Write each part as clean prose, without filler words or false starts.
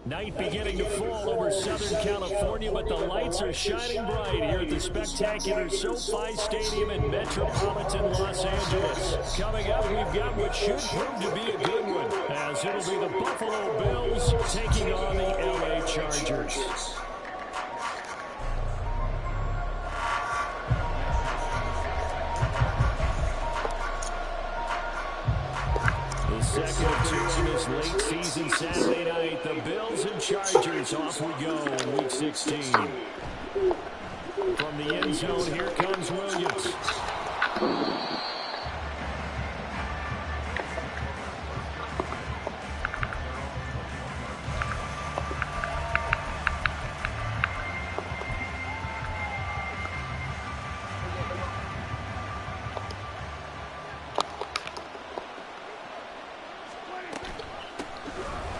Night beginning to fall over Southern California, but the lights are shining bright here at the spectacular SoFi Stadium in metropolitan Los Angeles. Coming up, we've got what should prove to be a good one, as it'll be the Buffalo Bills taking on the LA Chargers. Second of two on this late season Saturday night. The Bills and Chargers, off we go in Week 16. From the end zone, here comes Williams.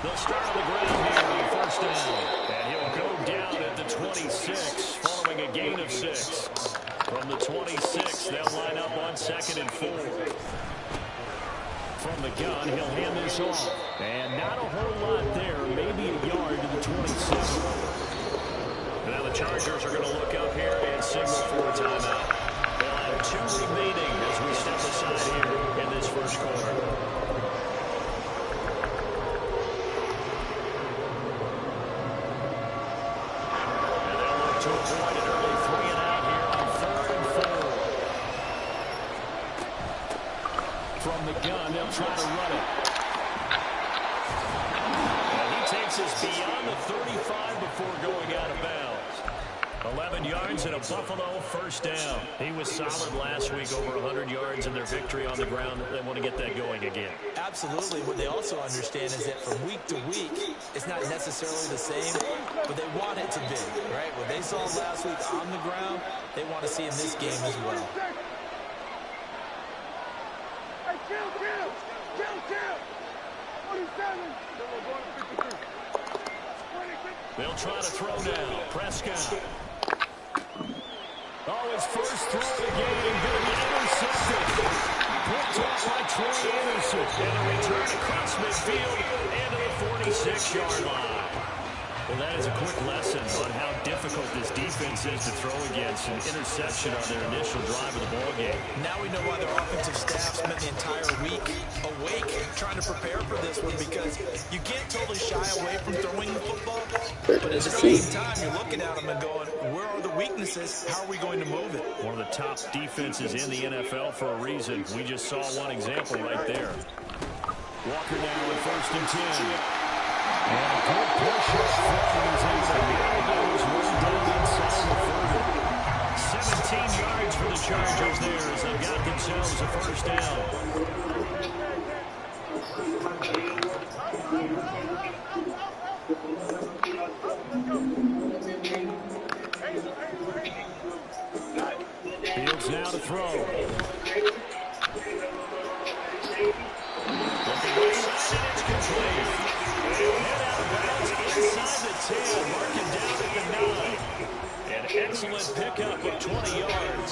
They'll start on the ground here on first down. And he'll go down at the 26, following a gain of 6. From the 26, they'll line up on 2nd and 4. From the gun, he'll hand this off. And not a whole lot there, maybe a yard to the 27. And now the Chargers are going to look up here and signal for a timeout. They'll have 2 remaining as we step aside here in this first quarter. To avoid an early 3-and-out here on 3rd and 4. From the gun, they'll try to run it. And he takes us beyond the 35 before going out of bounds. 11 yards and a Buffalo first down. He was solid last week, over 100 yards in their victory on the ground. They want to get that going again. Absolutely. What they also understand is that from week to week, it's not necessarily the same, but they want it to be, right? What they saw last week on the ground, they want to see in this game as well. They'll try to throw now. Prescott. Oh, his first throw of the game, going to be intercepted. Picked off by Troy Anderson. And a return across midfield and to the 46-yard line. Well, that is a quick lesson on how difficult this defense is to throw against. An interception on their initial drive of the ballgame. Now we know why their offensive staff spent the entire week awake trying to prepare for this one, because you can't totally shy away from throwing the football, but at the same time, you're looking at them and going, where are the weaknesses? How are we going to move it? One of the top defenses in the NFL for a reason. We just saw one example right there. Walker now on 1st and 10. And a good push up front. He's able to nail those one down inside the 30. 17 yards for the Chargers there as they've got themselves a first down. Fields now to throw. Looking right side, and it's complete. Head out of bounds inside the 10, marking down at the 9. An excellent pickup of 20 yards.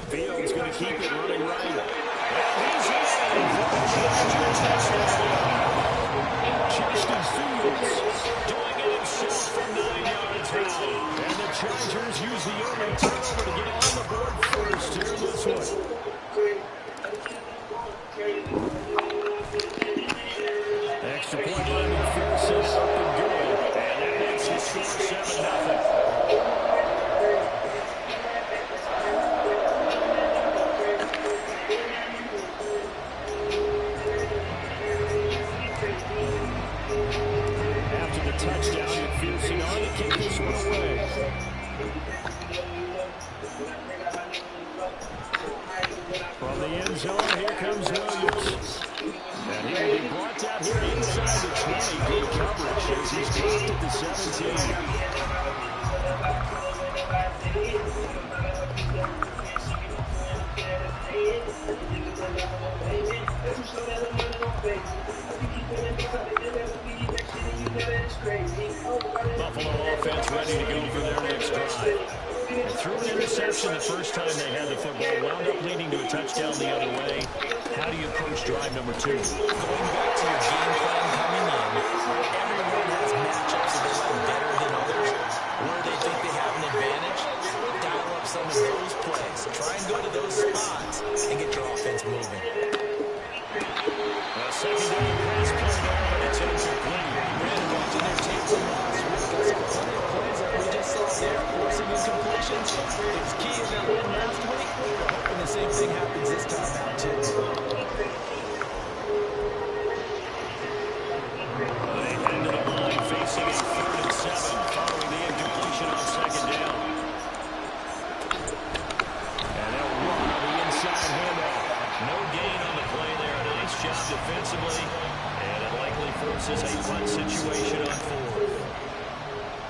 Fields going to keep it running right. And he's in for the Chargers touchdown. Justin Fields doing it himself from 9 yards out. And the Chargers use the early turnover to get on the board first here in this one. Extra point by McPherson, up and good. And that makes the score 7-0. After the touchdown, McPherson on to kick this one away. From the end zone, here comes Williams. And he will be brought down here inside the 20. Good coverage as he's dropped at the 17. Buffalo offense ready to go for their next drive. And threw an interception the first time they had the football. Wound up leading to a touchdown the other way. How do you approach drive number 2? Going back to your game plan coming in, everyone has matchups that they like better than others. Where they think they have an advantage, dial up some of those plays. Try and go to those spots and get your offense moving. Second down pass play there, and it's incomplete. And watching their tape from last week, I saw plenty of plays like we just saw there, forcing incompletions. It was key in their win last week. We're hoping the same thing happens this time out, too. They head to the line facing a 3rd and 7 following the incompletion on second down. And they'll run on the inside handoff. No gain on the play there. Nice job defensively. And it likely forces a punt situation on 4th.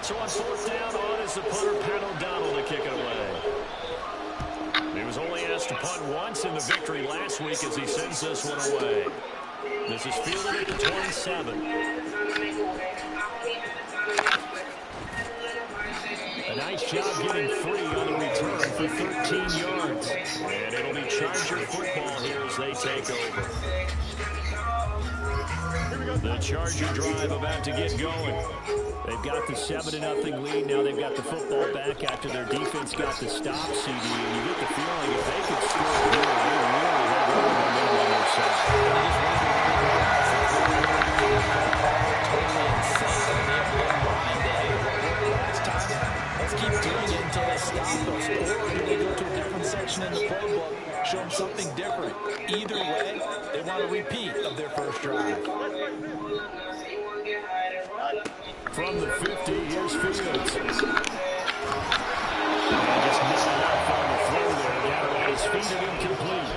So on 4th down, on is the punter, Pat O'Donnell, to kick it away. He was only asked to punt once in the victory last week as he sends this one away. This is fielded at the 27. A nice job getting free on the return for 13 yards. And it'll be Charger football here as they take over. The Charger drive about to get going. They've got the 7-0 lead. Now they've got the football back after their defense got the stop, CD. And you get the feeling if they could score here, they really have all the momentum on their side. Totally insane on their line to, hey, what worked last time? Let's keep doing it until they stop us. Or do they go to a different section in the playbook, show them something different? Either way, they want a repeat of their first drive. From the 50, here's Fields. And just missed enough on the throw there. Down on his feet and incomplete.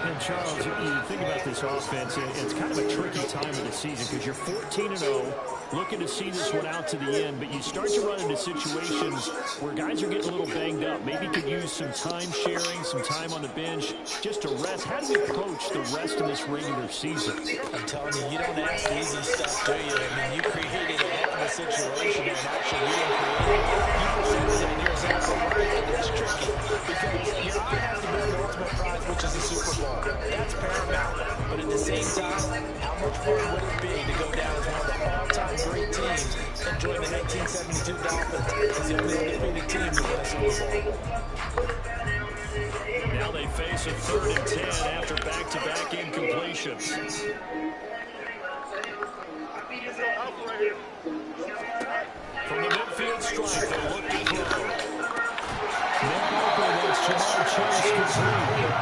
And Charles, you think about this offense, it's kind of a tricky time of the season because you're 14-0, looking to see this one out to the end, but you start to run into situations where guys are getting a little banged up. Maybe could use some time sharing, some time on the bench just to rest. How do you approach the rest of this regular season? I'm telling you, you don't ask easy stuff, do you? I mean, you created a heck of a situation, and actually you didn't create it. You presented it, and you're exactly right. It is tricky because your eye has to be the ultimate prize, which is the Super Bowl. That's paramount. But at the same time, how much fun would it be to go down as one of the all-time great teams and join the 1972 Dolphins as the only undefeated team to win a Super Bowl? Now they face a 3rd and 10 after back-to-back incompletions. From the midfield stripe, they look to throw. Now open, it's Jamar Chase complete.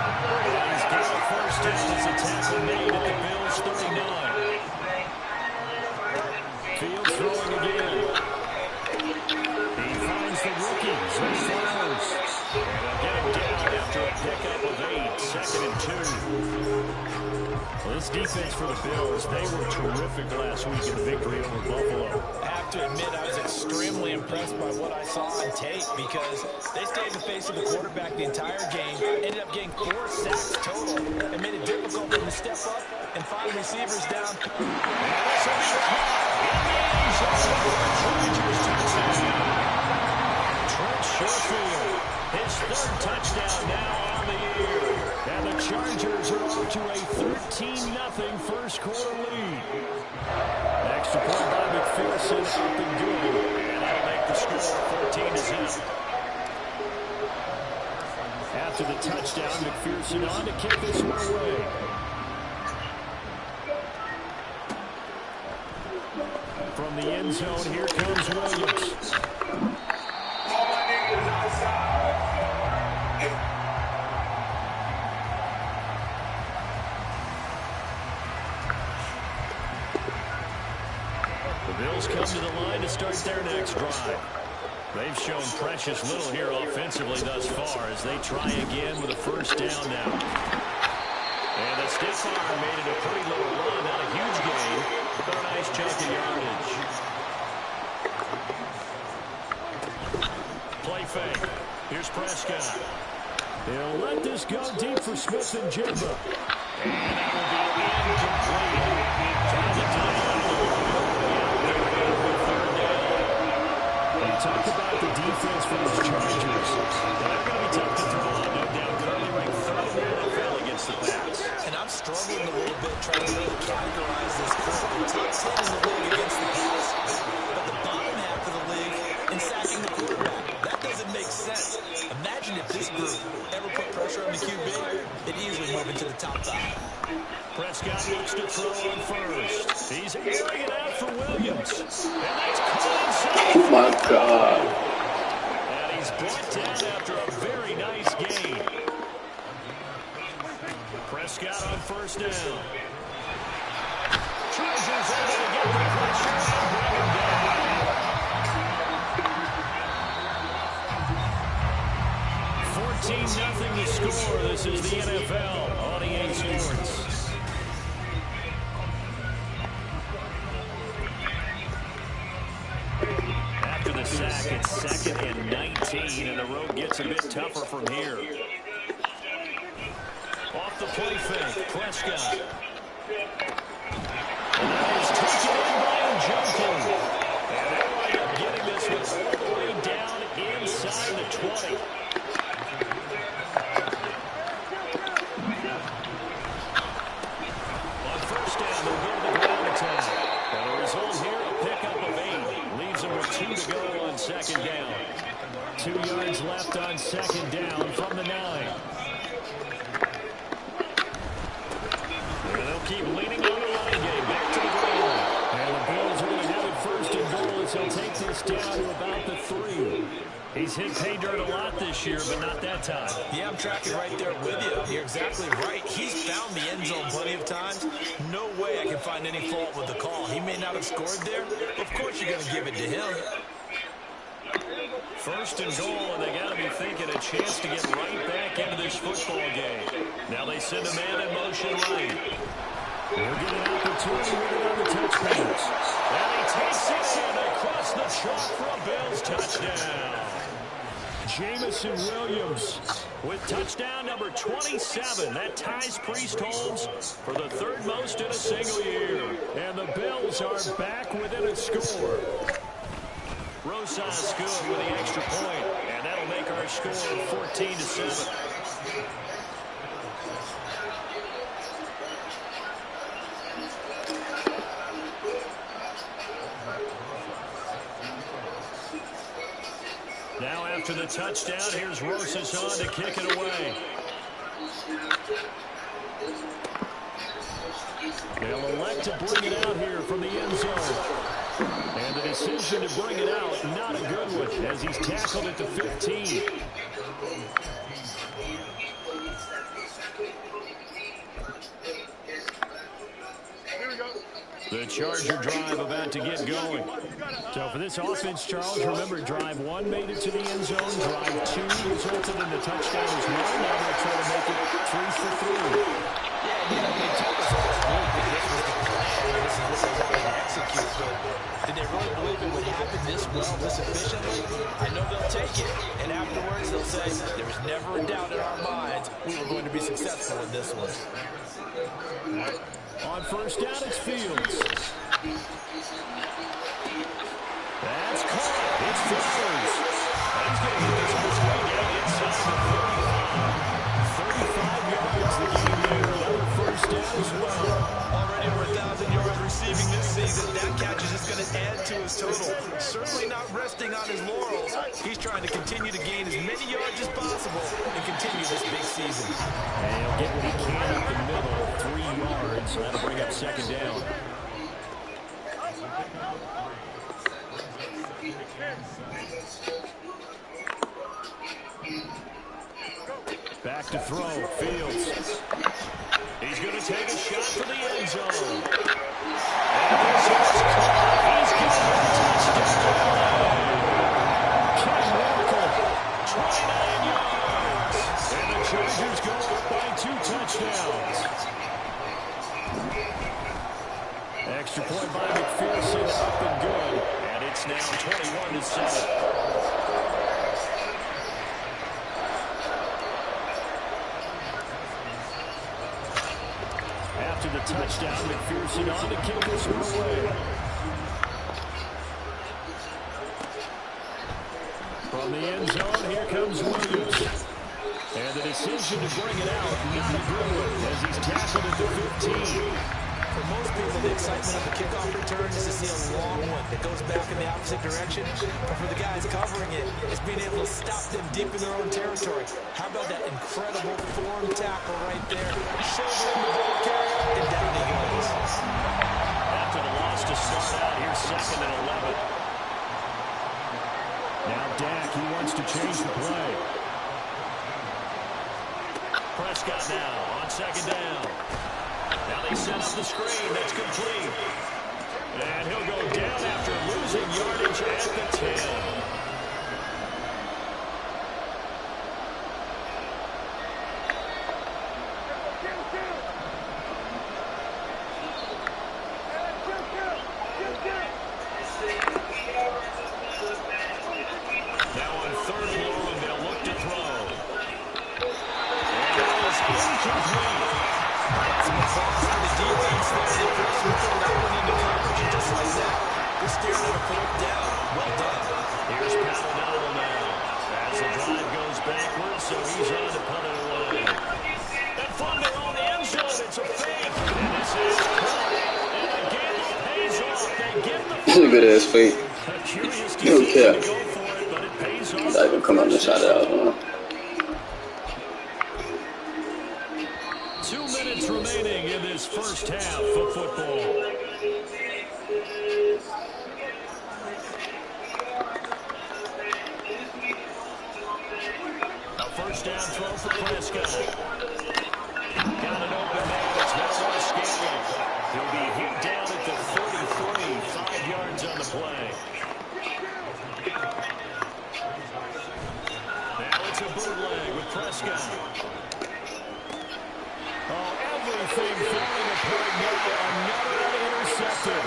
And he's got a first down as a tackle made at the Bills' 39. Fields throwing again. He finds the rookie, Zay Flowers. And they'll get him down after a pickup of 8, 2nd and 2. Well, this defense for the Bills, they were terrific last week in the victory over Buffalo. I have to admit, I was extremely impressed by what I saw on tape because they stayed in the face of the quarterback the entire game, ended up getting 4 sacks total, and made it difficult for them to step up and find receivers down. Trent Sherfield, his 3rd touchdown now on the year. And the Chargers are off to a 13-0 first quarter lead. Extra point by McPherson, up and good. And that'll make the score 14-0. After the touchdown, McPherson on to kick this one away. From the end zone, here comes Williams. The Bills come to the line to start their next drive. They've shown precious little here offensively thus far as they try again with a first down now. And the stiff arm made it a pretty little run, not a huge gain, but a nice chunk of yardage. Play fake. Here's Prescott. They'll let this go deep for Smith and Jigba. And that will be incomplete. Talk about the defense for these Chargers. They're going to be tough to throw on, no doubt. Currently ranked 3rd in the NFL against the pass. And I'm trying to really categorize this group. The top 10 in the league against the pass, but the bottom half of the league in sacking the quarterback. That doesn't make sense. Imagine if this group ever put pressure on the QB, they'd easily move into the top 5. Prescott looks to throw on first. He's airing it out for Williams. And that's caught inside. Oh my God. And he's brought down after a very nice gain. Prescott on first down. Chargers able to get the pressure and bring him down. 14-0 to score. This is the NFL on EA Sports. After the sack, it's 2nd and 19, and the road gets a bit tougher from here. Off the play fake, Prescott. And that is taken in by Njoku. And they wind up getting this one all the way down inside the 20. On first down, they'll go to the ground attack. And the result here, a pickup of 8. Leaves them with 2 to go on second down. 2 yards left on second down from the 9. Keep leaning on the running game. Back to the ground. And the Bills are going to have it first and goal as he'll take this down to about the 3. He's hit pay dirt a lot this year, but not that time. Yeah, I'm tracking right there with you. You're exactly right. He's found the end zone plenty of times. No way I can find any fault with the call. He may not have scored there. Of course you're going to give it to him. First and goal, and they got to be thinking a chance to get right back into this football game. Now they send a man in motion right. We'll get an opportunity with it on the touch pass. And he takes it in across the chalk for a Bills touchdown. Jamison Williams with touchdown number 27. That ties Priest Holmes for the 3rd most in a single year. And the Bills are back within a score. Rosas good with the extra point. And that'll make our score 14-7. Now after the touchdown, here's Rosas on to kick it away. They'll elect to bring it out here from the end zone. And the decision to bring it out, not a good one, as he's tackled at the 15. The Charger drive about to get going. So for this offense, Charles, remember, drive 1 made it to the end zone. Drive 2 resulted in the touchdown as well. Now they're trying to make it 3 for 3. Yeah, you know, they told us all week that this was the plan. This is what they wanted to execute. But did they really believe it would happen this well, this efficiently? I know they'll take it. And afterwards, they'll say, there was never a doubt in our minds we were going to be successful in this one. On first down, it's Fields. That's caught. It's Flowers. He's going to get this all the way down inside the 35 yards the game there. Another first down as well. Already over 1,000 yards receiving this season. That catch is just going to add to his total. Certainly not resting on his laurels. He's trying to continue to gain as many yards as possible and continue this big season. And he'll get what he can up the middle. 3 yards. That'll bring up second down. Back to throw. Fields. He's going to take a shot for the end zone. And this is caught. He's going to get a touchdown. Ken Walker, 29 yards. And the Chargers go up by 2 touchdowns. Extra point by McPherson, up and good. And it's now 21-7. After the touchdown, McPherson on to kick this one away. From the end zone, here comes Williams. And the decision to bring it out, not a good one, as he's tackled at the 15. of the excitement of the kickoff return is to see a long one that goes back in the opposite direction. But for the guys covering it, it's being able to stop them deep in their own territory. How about that incredible form tackle right there? Shouldering the ball carrier, and down he goes. After the loss to start out, here's 2nd and 11. Now Dak, he wants to change the play. Prescott now on 2nd down. Now they set up the screen. That's complete. And he'll go down after losing yardage at the 10. Now on 3rd and long, they'll look to throw. And it is incomplete. Some applause to the defense there. The first one throw that one into coverage, and just like that, they're staring at a 4th down. Well done. Here's Pat O'Donnell now. As the drive goes backwards, so he's on to punt it away. And from their own end zone, it's a fake. And this is caught. And the gamble pays off. They get the Good ass fake. A curious You don't decision care. to go for it, but it pays off. Not even come out and shout it out, huh? 2 minutes remaining in this first half of football. A first down throw for Prescott. Got an open man. It's Valdez Scantling. He'll be hit down at the 33, 5 yards on the play. Now it's a bootleg with Prescott. Oh, everything falling apart now. Another one intercepted.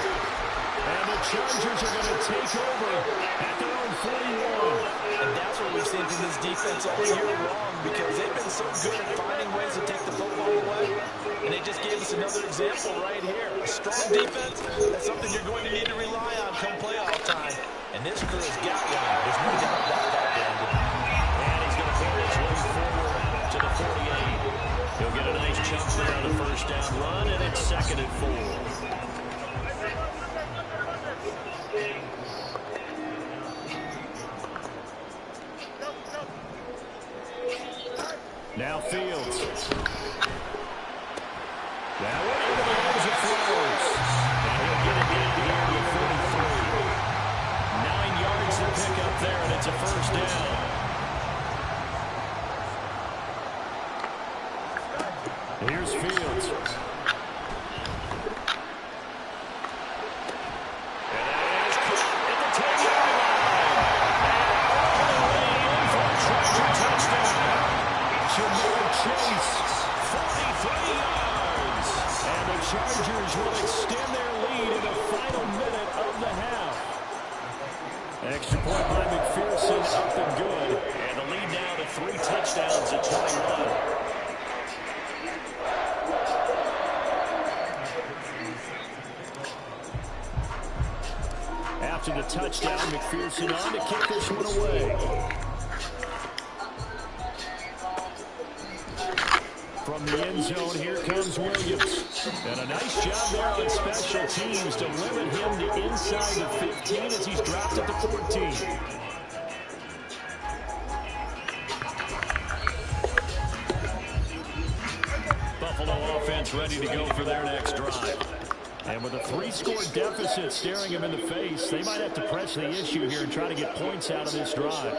And the Chargers are going to take over at their own 41. And that's what we've seen from this defense all year long, because they've been so good at finding ways to take the football away. And they just gave us another example right here. A strong defense, that's something you're going to need to rely on come playoff time. And this crew has got one. There's no doubt about that, Brandon. And he's going to pull his way forward out to the 48. He'll get a nice chunk there on the first down run, and it's 2nd and 4. Now Fields. That one into the hands of Flowers. And he'll get it down here to the 43. 9 yards to pick up there, and it's a first down. Here's Fields. And that is caught at the 10-yard line. And all the way in for a Charger touchdown. Jamar Chase, 43 yards. And the Chargers will extend their lead in the final minute of the half. Extra point by McPherson, up and good. And the lead now to 3 touchdowns at 21. After the touchdown, McPherson on to kick this one away. From the end zone, here comes Williams. And a nice job there on special teams to limit him to inside the 15 as he's dropped at the 14. Buffalo offense ready to go for their next drive. And with a 3-score deficit staring him in the face, they might have to press the issue here and try to get points out of this drive.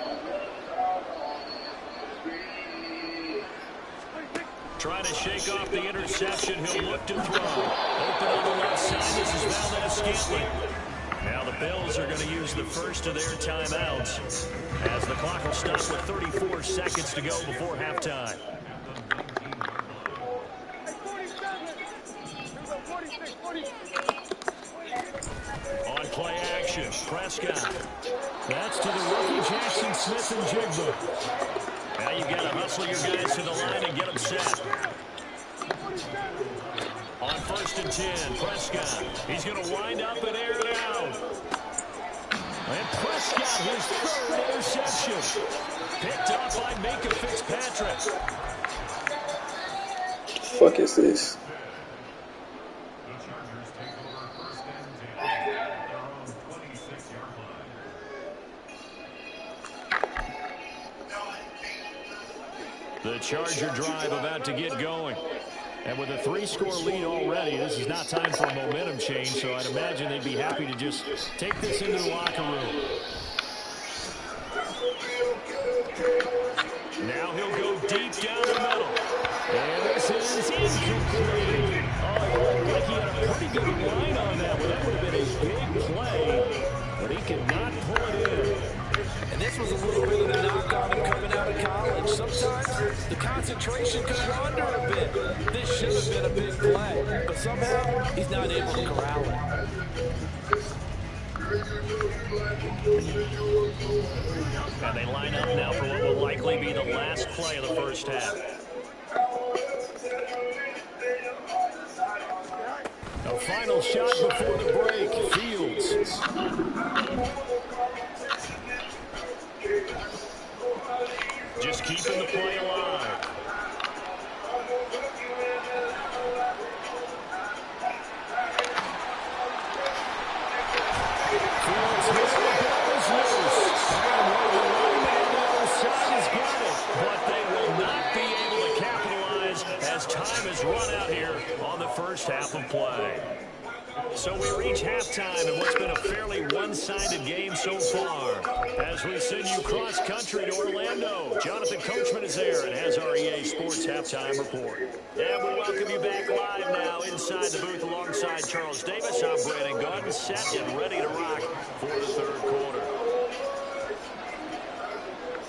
Trying to shake off the interception. He'll look to throw. Open on the left side. This is Valdez Scantling. Now the Bills are going to use the first of their timeouts as the clock will stop with 34 seconds to go before halftime. On play action, Prescott. That's to the rookie Jackson Smith-Njigba. Now you've got to hustle your guys to the line and get them set. On 1st and 10, Prescott. He's going to wind up and air it out. And Prescott, his 3rd interception. Picked up by Minkah Fitzpatrick. What the fuck is this? The Charger drive about to get going. And with a 3-score lead already, this is not time for a momentum change, so I'd imagine they'd be happy to just take this into the locker room. Now he'll go deep down the middle. And this is incomplete. Oh, it looked like he had a pretty good line on that one. That would have been a big play, but he could not pull it in. And this was a little bit of the knock on him coming out of college. Sometimes the concentration could wander a bit. This should have been a big play, but somehow he's not able to corral it. And they line up now for what will likely be the last play of the first half. A final shot before the break. Fields. Just keeping the play alive. Fields hits the ball's loose. And the lineman on the other side has got it. But they will not be able to capitalize as time has run out here on the first half of play. So we reach halftime in what's been a fairly one-sided game so far. As we send you cross-country to Orlando, Jonathan Coachman is there and has our EA Sports Halftime Report. And we welcome you back live now inside the booth alongside Charles Davis. I'm Brandon Gaudin, set and ready to rock for the third quarter.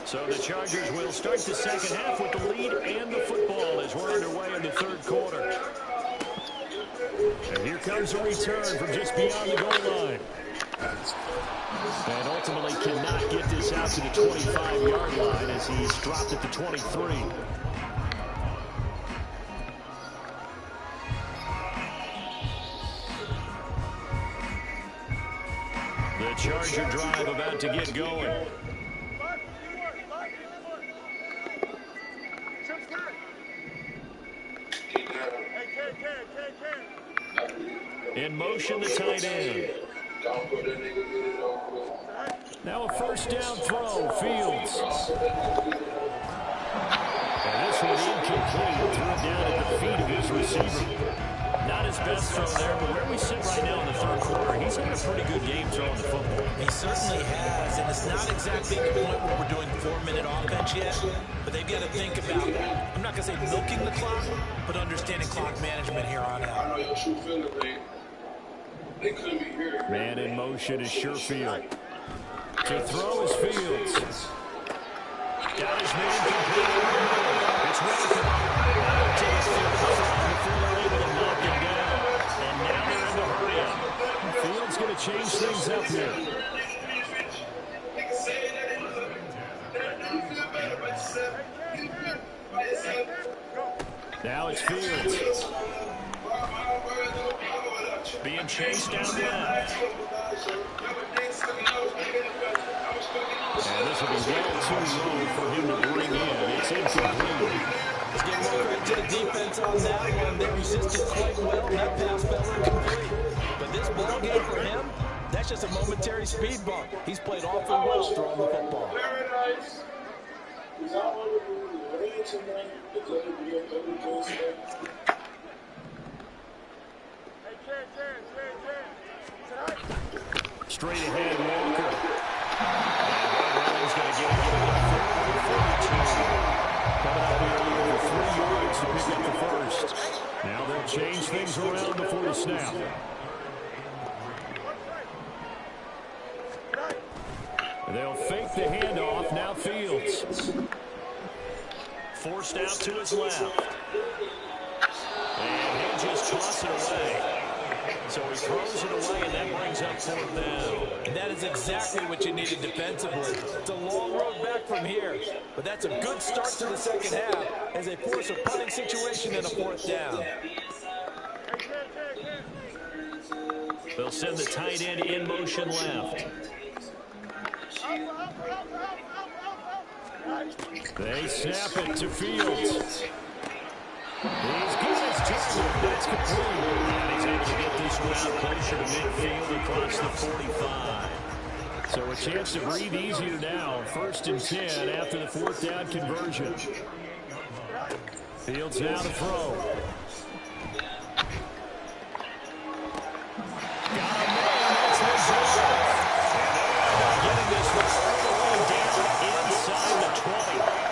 So the Chargers will start the second half with the lead and the football as we're underway in the third quarter. And here comes a return from just beyond the goal line. And ultimately cannot get this out to the 25-yard line as he's dropped at the 23. The Charger drive about to get going. In motion, the tight end. Now a first down throw, Fields. And this one incomplete. Threw it down at the feet of his receiver. Not his best throw there, but where we sit right now in the third quarter, he's had a pretty good game throwing the football. He certainly has, and it's not exactly the point where we're doing 4-minute offense yet, but they've got to think about, I'm not going to say milking the clock, but understanding clock management here on out. Man in motion is Sherfield. To throw is Fields. Got his man complete. It's Welker. Out to the 35 before they're able to knock him down. And now they're in the hurry up. Fields going to change things up here. Now it's Fields. Being chased down left. And this will be well too low for him to bring in. It's incomplete. Let's give more credit to the defense on that one. They resisted quite well. That pass fell incomplete. But this ball game for him, that's just a momentary speed bump. He's played awfully well throwing the football. Straight ahead, Walker. And Ryan's going to get it to the 42. Coming up here over 3 yards to pick up the first. Now they'll change things around before the snap. They'll fake the handoff. Now Fields. Forced out to his left. And he'll just toss it away. So he throws it away, and that brings up fourth down. And that is exactly what you needed defensively. It's a long road back from here, but that's a good start to the second half as they force a punting situation and a fourth down. They'll send the tight end in motion left. They snap it to Fields. He's good as That's complete. And he's able to get this one out closer to midfield across the 45. So a chance to breathe easier now. 1st and 10 after the 4th down conversion. Fields now to throw. Got a man. That's Lazard. And getting this one all the way down inside the 20.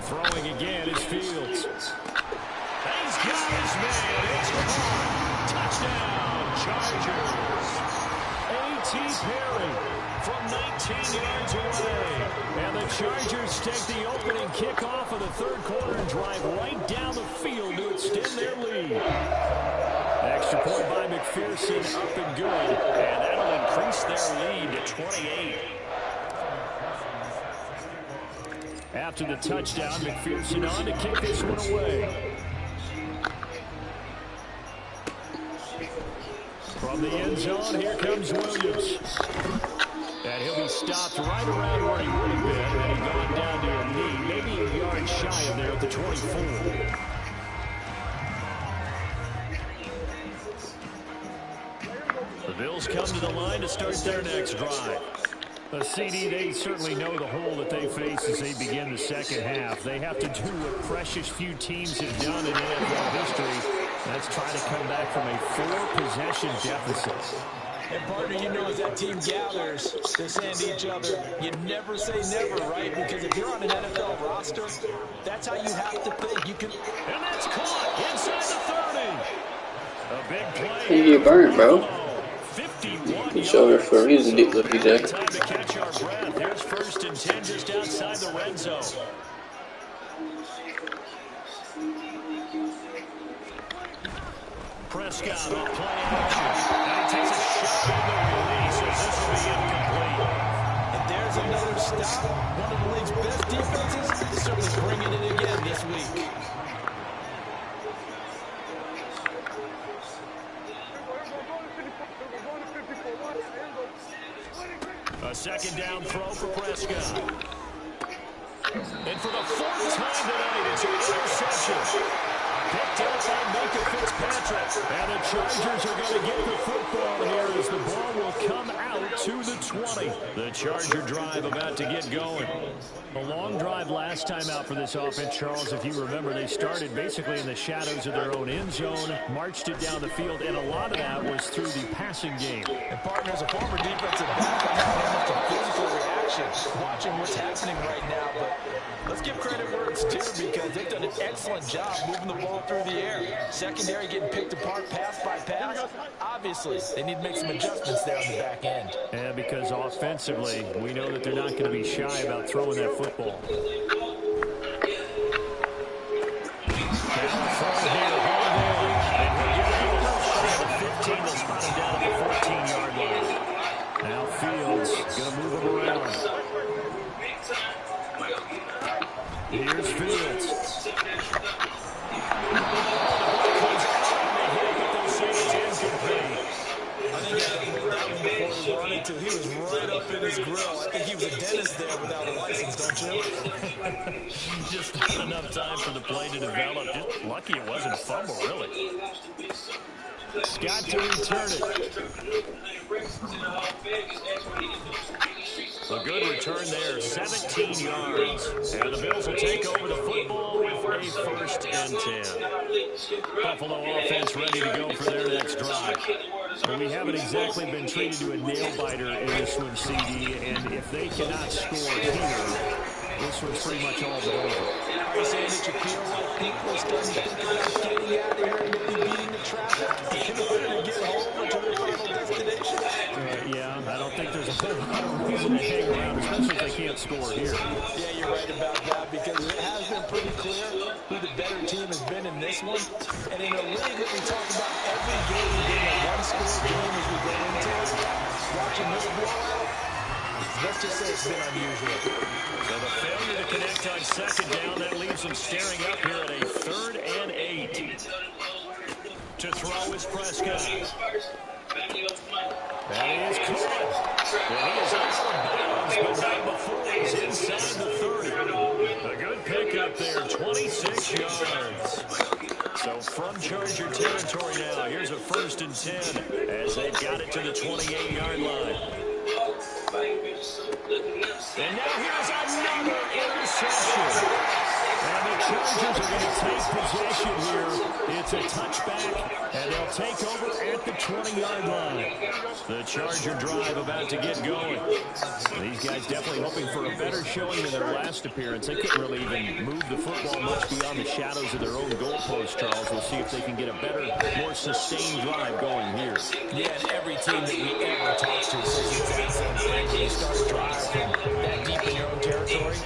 Throwing again is Fields. He's got his man. It's caught. Touchdown, Chargers. A.T. Perry from 19 yards away. And the Chargers take the opening kickoff of the 3rd quarter and drive right down the field to extend their lead. Extra point by McPherson, up and good. And that'll increase their lead to 28. After the touchdown, McPherson on to kick this one away. From the end zone, here comes Williams. And he'll be stopped right around where he would have been had he gone down to a knee, maybe a yard shy of there at the 24. The Bills come to the line to start their next drive. The CD, they certainly know the hole that they face as they begin the second half. They have to do what precious few teams have done in NFL history. That's try to come back from a 4-possession deficit. And, partner, you know, as that team gathers, they're saying to each other, you never say never, right? Because if you're on an NFL roster, that's how you have to think. You can, and that's caught inside the 30. A big play. You get burnt, bro. 51 You showed her for a reason, Dick Lippy Jack. Time to catch our breath. There's 1st and 10 just outside the red zone. Prescott on play action. And he takes a shot on the release as this will be incomplete. And there's another stop. One of the league's best defenses is certainly bringing it again this week. A 2nd down throw for Prescott. And for the 4th time tonight, it's an interception. Picked up by Minkah Fitzpatrick. And the Chargers are going to get the football here as the ball will come out to the 20. The Charger drive about to get going. A long drive last time out for this offense, Charles. If you remember, they started basically in the shadows of their own end zone, marched it down the field, and a lot of that was through the passing game. And, partners, a former defensive back, I'm having almost a physical reaction watching what's happening right now. But let's give credit where it's due because they've done an excellent job moving the ball through the air. Secondary getting picked apart pass by pass. Obviously, they need to make some adjustments there on the back end. And because offensively, we know that they're not going to be shy about throwing that football. Now Fields going to move him around. Here's Fields. He was right up in his grill. I think he was a dentist there without a license, don't you? Just not enough time for the play to develop. Just lucky it wasn't a fumble, really. Scott to return it. A good return there, 17 yards. And the Bills will take over the football with a 1st and 10. Buffalo offense ready to go for their next drive. But we haven't exactly been treated to a nail-biter in this one, CD, and if they cannot score here, this one's pretty much all but over. Are you saying that you feel like people are starting to think about getting out of here and maybe beating the traffic in order to get home to their final destination? Yeah, I don't think there's a whole lot of reason to hang around, especially if they can't score here. Yeah, you're right about that because it has been pretty clear who the better team has been in this one. And in a league that we talk about every game being a one-score game as we go into it, watching this blowout, let's just say it's been unusual. So the failure to connect on 2nd down, that leaves them staring up here at a 3rd and 8. To throw is Prescott. And he is caught. And he is out of bounds, but not before he's 26 yards. So from Charger territory now, here's a 1st and 10 as they've got it to the 28-yard line. And now here's another interception. And the Chargers are going to take possession here. It's a touchback, and they'll take over at the 20-yard line. The Charger drive about to get going. These guys definitely hoping for a better showing than their last appearance. They couldn't really even move the football much beyond the shadows of their own goalpost, Charles. We'll see if they can get a better, more sustained drive going here. Yeah, and every team that we ever talk to says the exact same thing. When you start a drive from that deep in your own territory,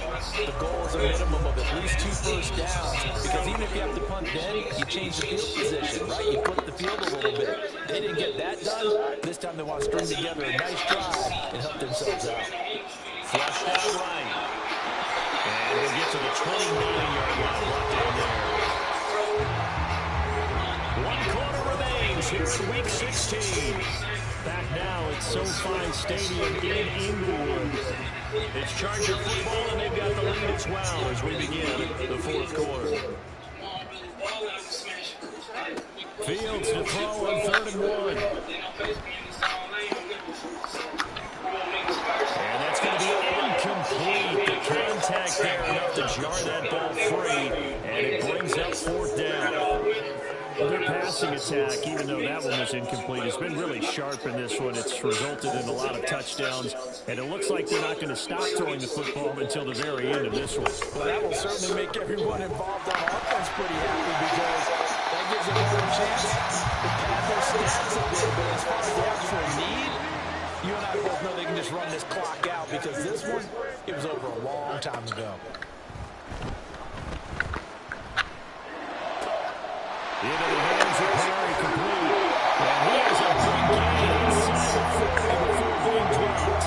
the goal is a minimum of at least 2 first downs, because even if you have to punt then, you change the field position, right? You flip the field a little bit. They didn't get that done. This time they want to string together a nice drive and help themselves out. Flushed out right. And we'll get to the 29-yard line locked in there. 1 quarter remains here in Week 16. Back now at SoFi Stadium in Inglewood. It's Charger football, and they've got the lead as well as we begin the 4th quarter. Fields to throw on 3rd and 1. And that's going to be incomplete. The contact there enough to jar that ball free, and it brings up 4th down. Their passing attack, even though that one was incomplete, has been really sharp in this one. It's resulted in a lot of touchdowns, and it looks like they're not going to stop throwing the football until the very end of this one. Well, that will certainly make everyone involved on offense pretty happy, because that gives them a chance to pad their stats a bit. But as far as the actual need, you and I both know they can just run this clock out, because this one, it was over a long time ago. Into the hands of Perry, complete. And he has a big gain inside the 40 before being dropped.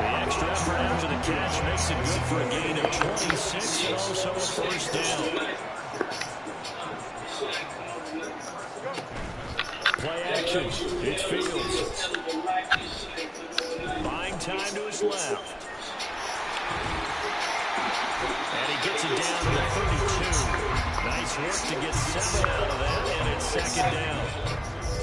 The extra effort after the catch makes it good for a gain of 26 and also a 1st down. Play action. It's Fields. Buying time to his left. And he gets it down to the 32. Nice work to get 7 out of that, and it's 2nd down.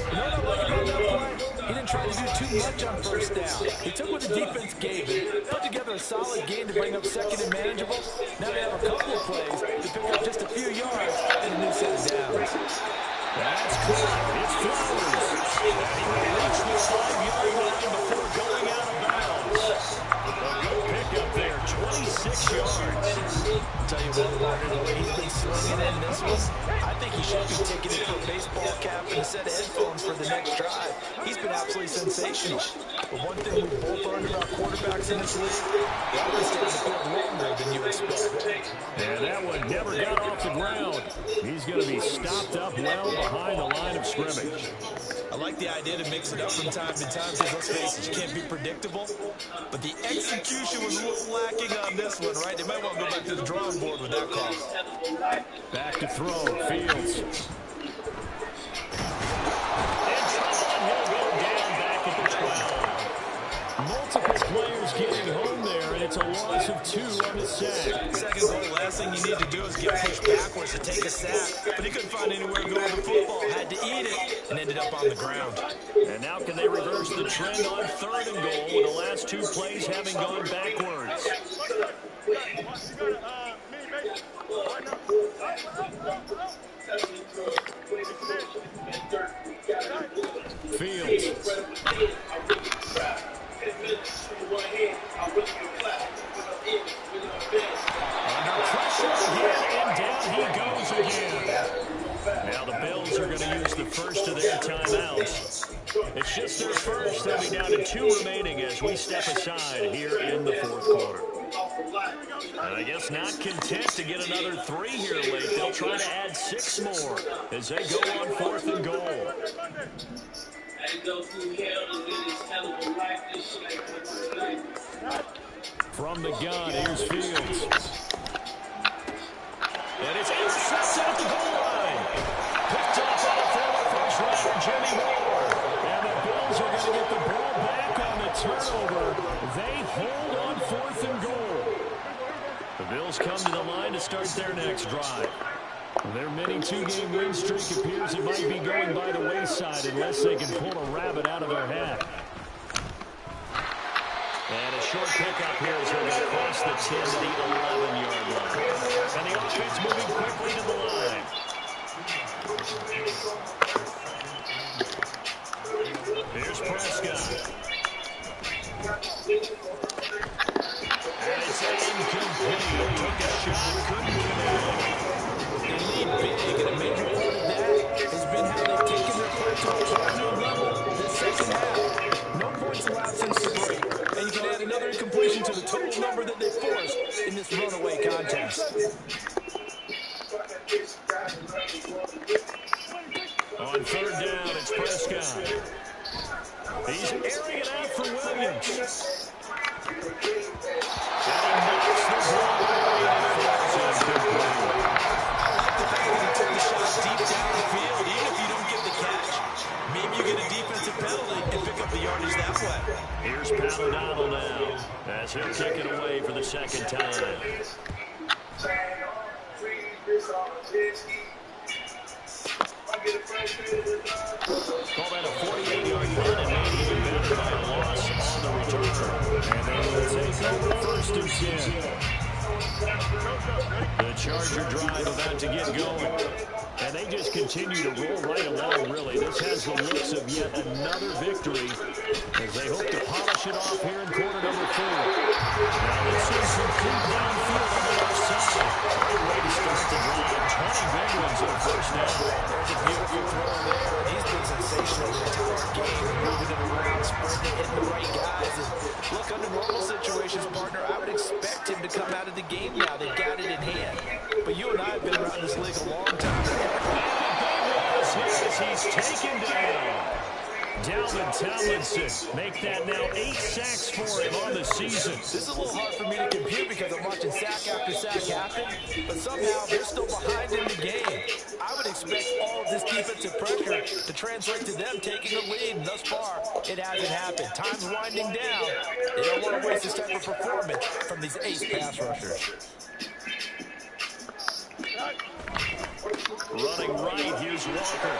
You know what I like about that play? He didn't try to do too much on 1st down. He took what the defense gave him, put together a solid game to bring up 2nd and manageable. Now they have a couple of plays to pick up just a few yards and a new set of downs. That's caught. It's Flowers. And he will reach the 5-yard line before going out of bounds. A good pickup there, 26 yards. I'll tell you what, Walter, the way he's been swinging in this one, I think he should be taking it for a baseball cap and a set of headphones for the next drive. He's been absolutely sensational. But one thing we've both learned about quarterbacks in this league, they always stay on the field longer than you expect. And that one never got off the ground. He's going to be stopped up well behind the line of scrimmage. I like the idea to mix it up from time to time, because let's face it, you can't be predictable. But the execution was a little lacking on this one, right? They might want to go back to the drawing board with that call. Back to throw, Fields. And he'll go down back at the 12. Multiple players getting home there, and it's a loss of 2 on the sack. Second goal, last thing you need to do is get pushed backwards to take a sack. But he couldn't find anywhere to go with the football, had to eat it, and ended up on the ground. And now can they reverse the trend on 3rd and goal with the last 2 plays having gone backwards? Fields. Under pressure again, and down he goes again. Now the Bills are going to use the first of their timeouts. It's just their first. They'll be down to 2 remaining as we step aside here in the 4th quarter. And I guess not content to get another 3 here late. They'll try to add 6 more as they go on 4th and goal. From the gun, here's Fields. And it's intercepted at the goal line. Picked up by the former first-rounder Jimmy Ward. And the Bills are going to get the ball back on the turnover. They hold on 4th and goal. Bills come to the line to start their next drive. Their mini two-game win streak appears it might be going by the wayside unless they can pull a rabbit out of their hat. And a short pickup here as they cross the 10 to the 11-yard line. And the offense moving quickly to the line. Here's Prescott. And it's incomplete. Took a shot, couldn't connect. They lead big, and a major part of that has been how they've taken their play to a whole new level this second half. No points allowed since the break. And you can add another incompletion to the total number that they forced in this runaway contest. On third down, it's Prescott. He's airing it out for Williams. And he knocks the ball away and falls incomplete. Take the shot deep down the field, even if you don't get the catch. Maybe you get a defensive penalty and pick up the yardage that way. Here's Paladano now as he'll kick it away for the second time. Call that a 48-yard run and maybe even better by a loss on the return. And they will take over first and 10. The Charger drive about to get going. And they just continue to roll right along, really. This has the looks of yet another victory as they hope to polish it off here in quarter number 4. Now this is some deep downfield on the left side. Great way to start the drive. 20 big ones on first down. There's a beautiful throw there. He's been sensational the entire game, moving it around, spreading it, hitting the right guys. And look, under normal situations, partner, I would expect him to come out of the game now. They've got it in hand. But you and I have been around this league a long time. He's taken down. Dalvin Tomlinson make that now 8 sacks for him on the season. This is a little hard for me to compute because I'm watching sack after sack happen, but somehow they're still behind in the game. I would expect all of this defensive pressure to translate to them taking the lead, and thus far, it hasn't happened. Time's winding down. They don't want to waste this type of performance from these ace pass rushers. Running right, here's Walker.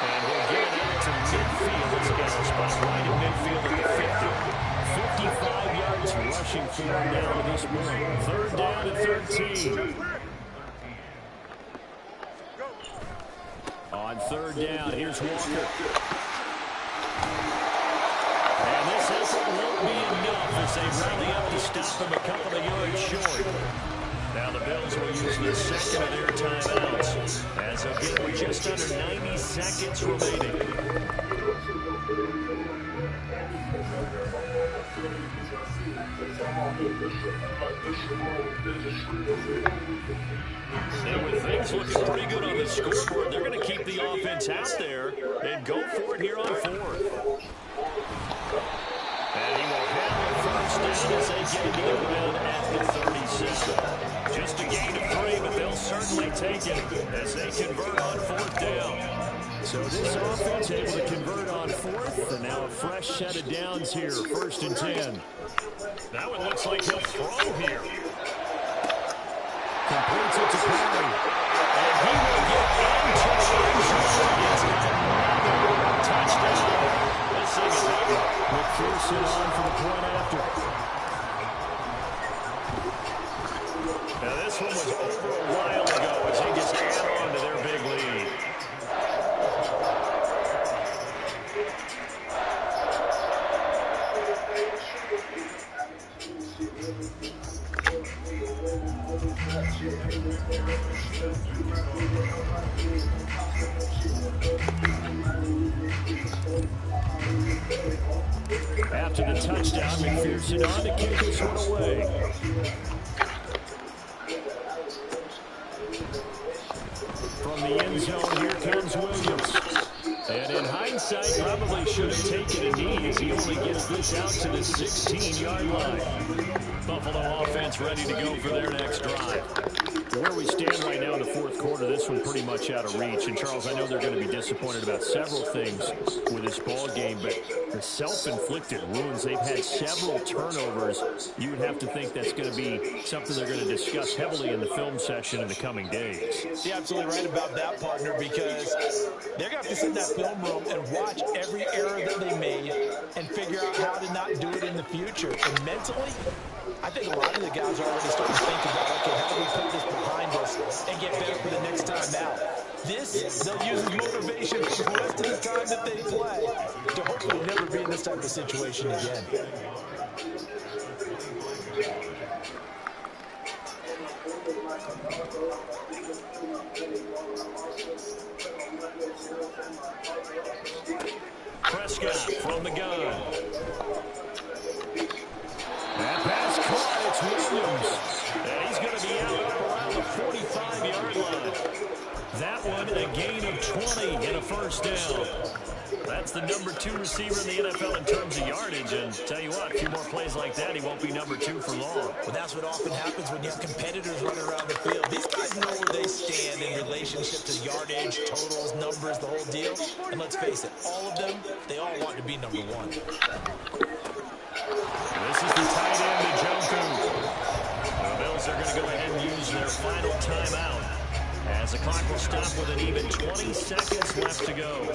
And we'll get it out to midfield. Let's get a spot right in midfield at the 50. 55 yards rushing for him now to this point. Third down and 13. On third down, here's Walker. And this effort won't be enough as they rally up to stop him a couple of yards short. Now the Bills will use the second of their timeouts as they'll get with just under 90 seconds remaining. And with things looking pretty good on the scoreboard, they're going to keep the offense out there and go for it here on fourth. And he will have it first down as they get it around at the 36. Just a gain of 3, but they'll certainly take it as they convert on fourth down. So this offense able to convert on fourth, and now a fresh set of downs here, first and 10. Now it looks like he'll throw here. Completes it to Perry. And he will get into the end zone. Touchdown. This thing is over. McPherson on for the point after. Now this one was over a while ago as they just add on to their big lead. After the touchdown, McPherson on to kick this one away. From the end zone, here comes Williams. And in hindsight, probably should have taken a knee as he only gets this out to the 16-yard line. Buffalo offense ready to go for their next drive. Where we stand right now in the fourth quarter, this one pretty much out of reach. And, Charles, I know they're going to be disappointed about several things with this ball game, but the self-inflicted wounds, they've had several turnovers. You would have to think that's going to be something they're going to discuss heavily in the film session in the coming days. You're absolutely right about that, partner, because they're going to have to sit in that film room and watch every error that they made and figure out how to not do it in the future. And mentally, I think a lot of the guys are already starting to think about, okay, how do we put this behind us and get better for the next time out? This, they'll use as motivation for the rest of the time that they play to hopefully never be in this type of situation again. Prescott from the gun. That pass caught. It's Williams. And he's going to be out up around the 45-yard line. That one a gain of 20 and a first down. That's the number 2 receiver in the NFL in terms of yardage. And tell you what, a few more plays like that, he won't be number 2 for long. Well, that's what often happens when you have competitors running around the field. These guys know where they stand in relationship to yardage, totals, numbers, the whole deal. And let's face it, all of them, they all want to be number 1. This is the tight end, Njoku. The Bills are going to go ahead and use their final timeout as the clock will stop with an even 20 seconds left to go.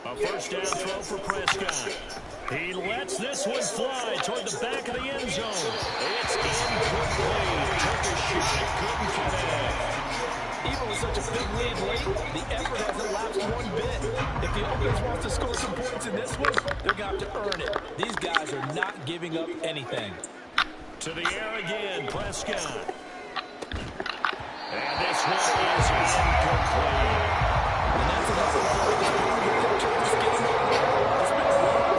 A first down throw for Prescott. He lets this one fly toward the back of the end zone. It's incomplete. Took a shot, couldn't connect. Even with such a big lead late, the effort hasn't lapsed one bit. If the offense wants to score some points in this one, they're going to have to earn it. These guys are not giving up anything. To the air again, Prescott. And this one is incomplete. And that's enough for the picture of this game. It's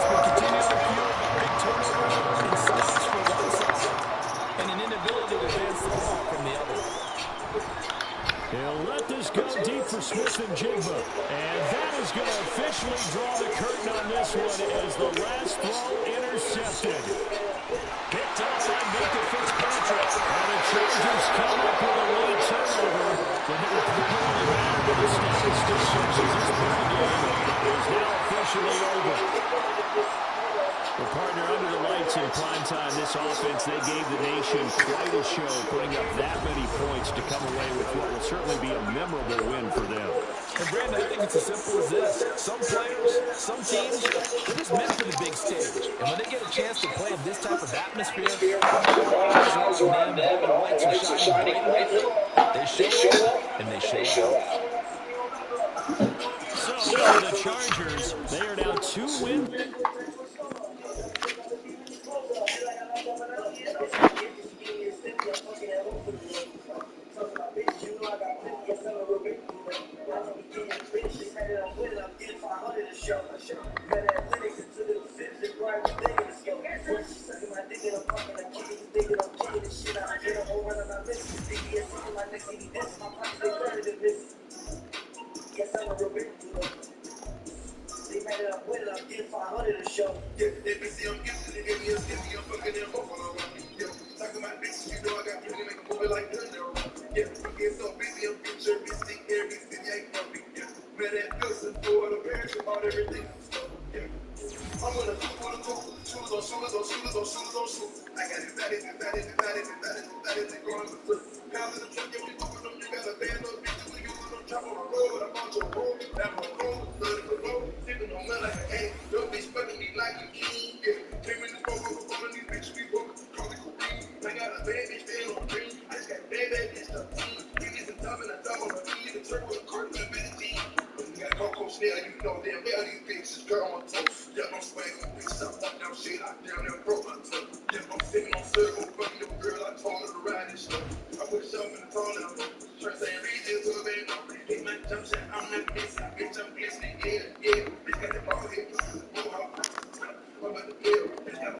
been continuing to fuel big turnovers and stops for one side, and an inability to advance the ball from the other. He'll let this go deep for Smith-Njigba. And that is going to officially draw the curtain on this one as the last throw intercepted. Picked up by Minkah Fitzpatrick. And the Chargers come up with a late turnover. But it will probably matter to the statisticians as this ball game is now officially over. Well, partner, under the lights in primetime, this offense, they gave the nation quite a show, putting up that many points to come away with what will certainly be a memorable win for them. And, Brandon, I think it's as simple as this. Some players, some teams, they're just meant for the big stage. And when they get a chance to play in this type of atmosphere, the lights are shining brightly. They show up, and they show up. So, for the Chargers, they are now 2 wins. I wish I'm in the